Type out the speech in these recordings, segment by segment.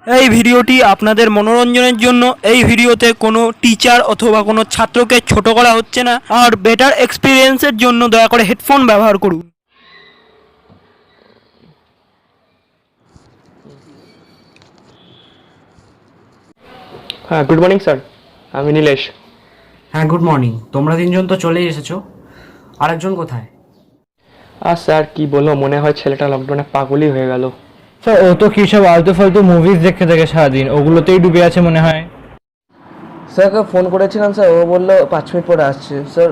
এই ভিডিওটি আপনাদের মনোরঞ্জনের জন্য। এই ভিডিওতে কোনো টিচার অথবা কোনো ছাত্রকে ছোট করা হচ্ছে না। আর বেটার এক্সপিরিয়েন্সের জন্য দয়া করে হেডফোন ব্যবহার করুন। হ্যাঁ, গুড মর্নিং স্যার, আমি নীলেশ। হ্যাঁ, গুড মর্নিং। তোমরা তিনজন তো চলেই এসেছো, আরেকজন কোথায়? আর স্যার কি বলবো, মনে হয় ছেলেটা লকডাউনে পাগলই হয়ে গেল। স্যার ও তো কী সব আলতু ফালতু মুভিজ দেখতে থাকে সারাদিন, ওগুলোতেই ডুবে আছে মনে হয়। স্যারকে ফোন করেছিলাম স্যার, ও বললো 5 মিনিট পরে আসছে স্যার।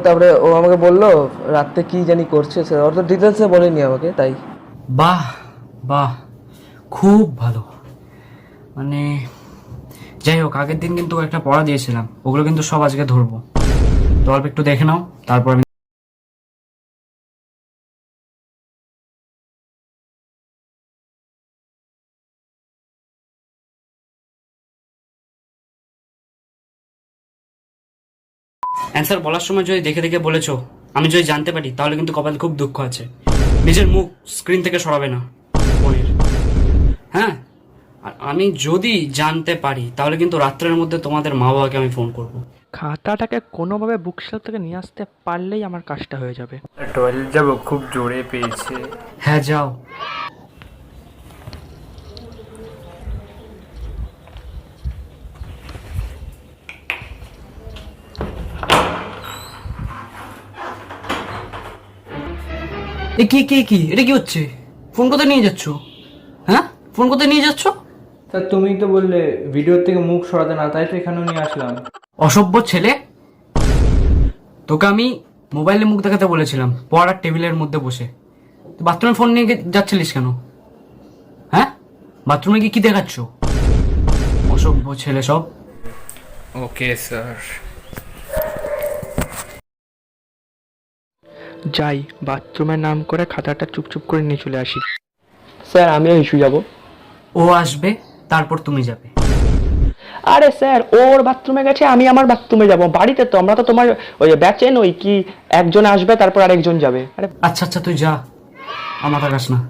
তারপরে ও আমাকে বললো রাত্রে কি জানি করছে স্যার, ওর তো ডিটেলসে বলেনি আমাকে, তাই। বাহ বাহ, খুব ভালো। মানে যাই হোক, আগের দিন কিন্তু একটা পড়া দিয়েছিলাম, ওগুলো কিন্তু সব আজকে ধরবো। তো অল্প একটু দেখে নাও, তারপর আমি অ্যান্সার বলার সময় যদি দেখে দেখে বলেছো, আমি যদি জানতে পারি তাহলে কিন্তু কপালে খুব দুঃখ আছে। নিজের মুখ স্ক্রিন থেকে সরাবে না ফোনের, হ্যাঁ? আর আমি যদি জানতে পারি তাহলে কিন্তু রাত্রের মধ্যে তোমাদের মা বাবাকে আমি ফোন করব। খাতাটাকে কোনোভাবে বুকশেলফ থেকে নিয়ে আসতে পারলেই আমার কাজটা হয়ে যাবে। টয়লেট যাবো, খুব জোরে পেয়েছে। হ্যাঁ, যাও। কি এটা কি হচ্ছে? ফোন কোথায় নিয়ে যাচ্ছ? হ্যাঁ, ফোন কোথায় নিয়ে যাচ্ছ? স্যার তুমি তো বললে ভিডিওর থেকে মুখ সরাতে না, তাই তো এখানেও নিয়ে আসলাম। অসভ্য ছেলে, তোকে আমি মোবাইলে মুখ দেখাতে বলেছিলাম পড়ার টেবিলের মধ্যে বসে। বাথরুমে ফোন নিয়ে যাচ্ছিলিস কেন? হ্যাঁ, বাথরুমে কি দেখাচ্ছ? অসভ্য ছেলে সব। Okay sir. যাই, বাথরুমের নাম করে খাতাটা চুপচুপ করে নিয়ে চলে আসি। স্যার আমিও ইস্যু যাব। ও আসবে, তারপর তুমি যাবে। আরে স্যার, ওর বাথরুমে গেছে, আমি আমার বাথরুমে যাব। বাড়িতে তো আমরা তো তোমার ওই ব্যাচেন, ওই কি একজন আসবে তারপর আরেকজন যাবে। আরে আচ্ছা আচ্ছা, তুই যা, আমার কাছ না।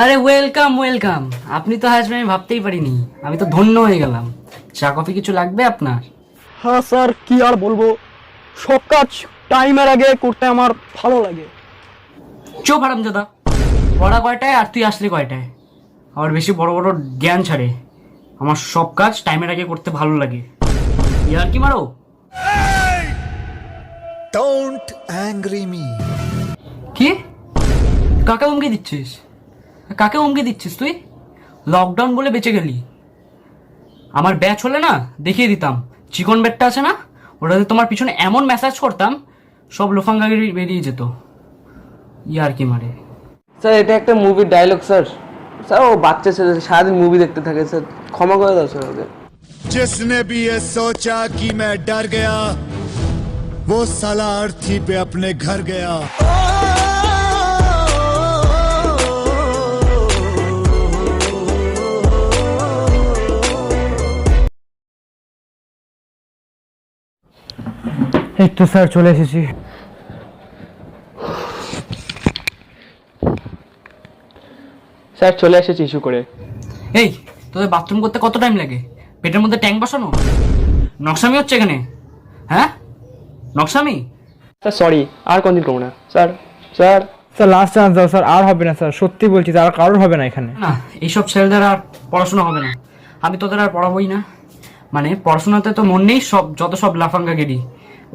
আরে ওয়েলকাম ওয়েলকাম, আপনি তো আসবেন আমি ভাবতেই পারিনি। আমি তো ধন্য হয়ে গেলাম। চা কফি কিছু লাগবে আপনার? হ্যাঁ স্যার, কি আর বলবো, সব কাজ টাইমের আগে করতে আমার ভালো লাগে। চুপ হারামজাদা, পড়া কয়টায় আর তুই আসলি কয়টায়? আবার বেশি বড় বড় জ্ঞান ছাড়ে। আমার সব কাজ টাইমের আগে করতে ভালো লাগে। ইয়ার কি মারো? Don't angry me. কি? কাকে হুমকি দিচ্ছিস? কাকে হুমকি দিচ্ছিস তুই? লকডাউন বলে বেঁচে গেলি। আমার ব্যাচ হলে না দেখিয়ে দিতাম, চিকন ব্যাটটা আছে না, ওটাতে তোমার পিছনে এমন ম্যাসাজ করতাম সব লোফাঙ্গাগিরি বেরিয়ে যেত। ইয়ার কি মারে? স্যার এটা একটা মুভির ডায়লগ স্যার। স্যার ও বাচ্চা ছেলে, সারাদিন মুভি দেখতে থাকে স্যার, ক্ষমা করে দাও স্যার ওকে। जिसने भी ये सोचा कि मैं डर गया, वो साला अर्थी पे अपने घर गया। এই তো স্যার চলে এসেছি। স্যার চলে এসেছি ইস্যু করে। এই তোদের বাথরুম করতে কত টাইম লাগে? পেটের মধ্যে ট্যাঙ্ক বসানো? নকশামি হচ্ছে এখানে, হ্যাঁ নকশামি? স্যার সরি, আর কোনদিন করবো না sir. Sir sir last chance দাও স্যার, আর হবে না স্যার, সত্যি বলছি, আর কারোর হবে না এখানে। না এইসব ছেলেদের আর পড়াশোনা হবে না, আমি তোদের আর পড়াবোই না। মানে পড়াশোনাতে তো মন নেই, সব যত সব লাফাঙ্গা গেরি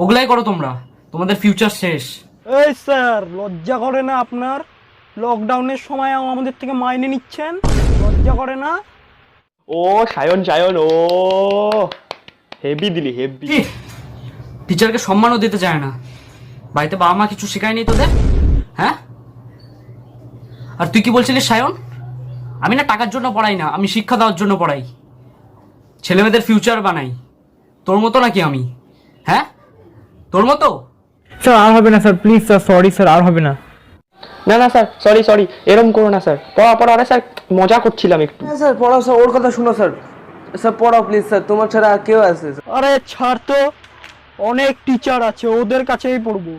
ওগুলাই করো তোমরা, তোমাদের ফিউচার শেষ। এই স্যার লজ্জা করে না আপনার? লকডাউনের সময় আমাদের থেকে মাইনে নিচ্ছেন, লজ্জা করে না? ও সায়ন সায়ন, ও হেভি দিলি হেভি। টিচারকে সম্মানও দিতে চায় না, বাড়িতে বাবা মা কিছু শেখায়নি তোদের, হ্যাঁ? আর তুই কি বলছিলিস সায়ন? আমি না টাকার জন্য পড়াই না, আমি শিক্ষা দেওয়ার জন্য পড়াই, ছেলেমেয়েদের ফিউচার বানাই। তোর মতো নাকি আমি, হ্যাঁ তোর মতো? স্যার আর হবে না sir, please sir, sorry sir, আর হবে না। না না স্যার সরি সরি, এরম করো না স্যার। পড়া পড়া, আরে স্যার মজা করছিলাম একটু। হ্যাঁ স্যার পড়াও স্যার, ওর কথা শুনো স্যার। স্যার পড়াও প্লিজ স্যার, তোমার ছাড়া আর কেউ আছে স্যার? আরে ছাড় তো, অনেক টিচার আছে, ওদের কাছেই পড়বো।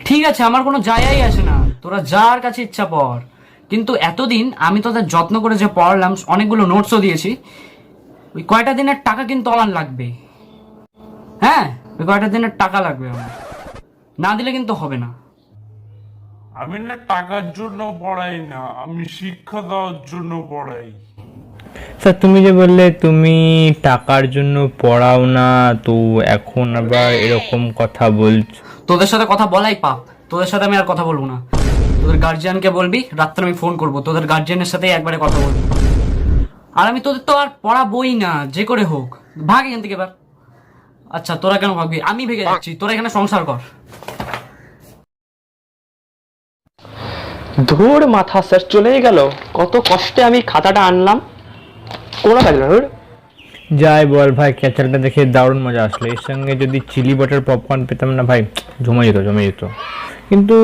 ঠিক আছে, আমার কোনো জায়গাই আসে না, তোরা যার কাছে ইচ্ছা পড়, কিন্তু এতদিন আমি তোদের যত্ন করে যে পড়ালাম, অনেকগুলো নোটসও দিয়েছি, ওই কয়টা দিনের টাকা কিন্তু আমার লাগবে, হ্যাঁ ওই কয়টা দিনের টাকা লাগবে আমার, না দিলে কিন্তু হবে না। আমি না টাকার জন্য পড়াই না, আমি শিক্ষা দেওয়ার জন্য পড়াই। স্যার তুমি যে বললে তুমি টাকার জন্য পড়াও না, তো এখন আবার এরকম কথা বলছো? তোদের সাথে কথা বলাই পাপ, তোদের সাথে আমি আর কথা বলবো না। তোদের গার্জিয়ানকে বলবি, রাত্রে আমি ফোন করবো, তোদের গার্জিয়ানের সাথে একবারে কথা বলবো। আর আমি তোদের তো আর পড়াবোই না, যে করে হোক। ভাগ এখান থেকে এবার। আচ্ছা তোরা কেন ভাগবি? আমি ভেগে যাচ্ছি, তোরা এখানে সংসার কর। ধুর মাথা, স্যার চলেই গেল। কত কষ্টে আমি খাতাটা আনলাম, কোনো কাজ না। ধুর। যাই বল ভাই, ক্যাচারটা দেখে দারুণ মজা আসলো। এর সঙ্গে যদি চিলি বাটার পপকর্ন পেতাম না ভাই, জমে যেত জমে যেত। কিন্তু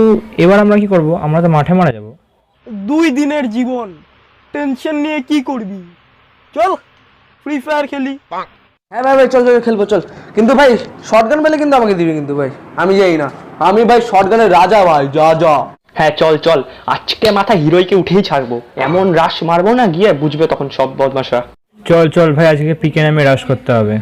এবার আমরা কি করব? আমরা তো মাঠে মারা যাব। 2 দিনের জীবন, টেনশন নিয়ে কি করবি? চল ফ্রি ফায়ার খেলি। হ্যাঁ ভাই ভাই চল চল খেলবো চল, কিন্তু ভাই শটগান পেলে কিন্তু আমাকে দিবি কিন্তু ভাই, আমি যাই না, আমি ভাই শটগানের রাজা ভাই, যা যা। হ্যাঁ চল চল, আজকে মাথা হিরোইকে উঠেই ছাড়বো, এমন রাশ মারবো না, গিয়ে বুঝবে তখন সব বদমাশরা। চল চল ভাই, আজকে পিকে নামে রাশ করতে হবে।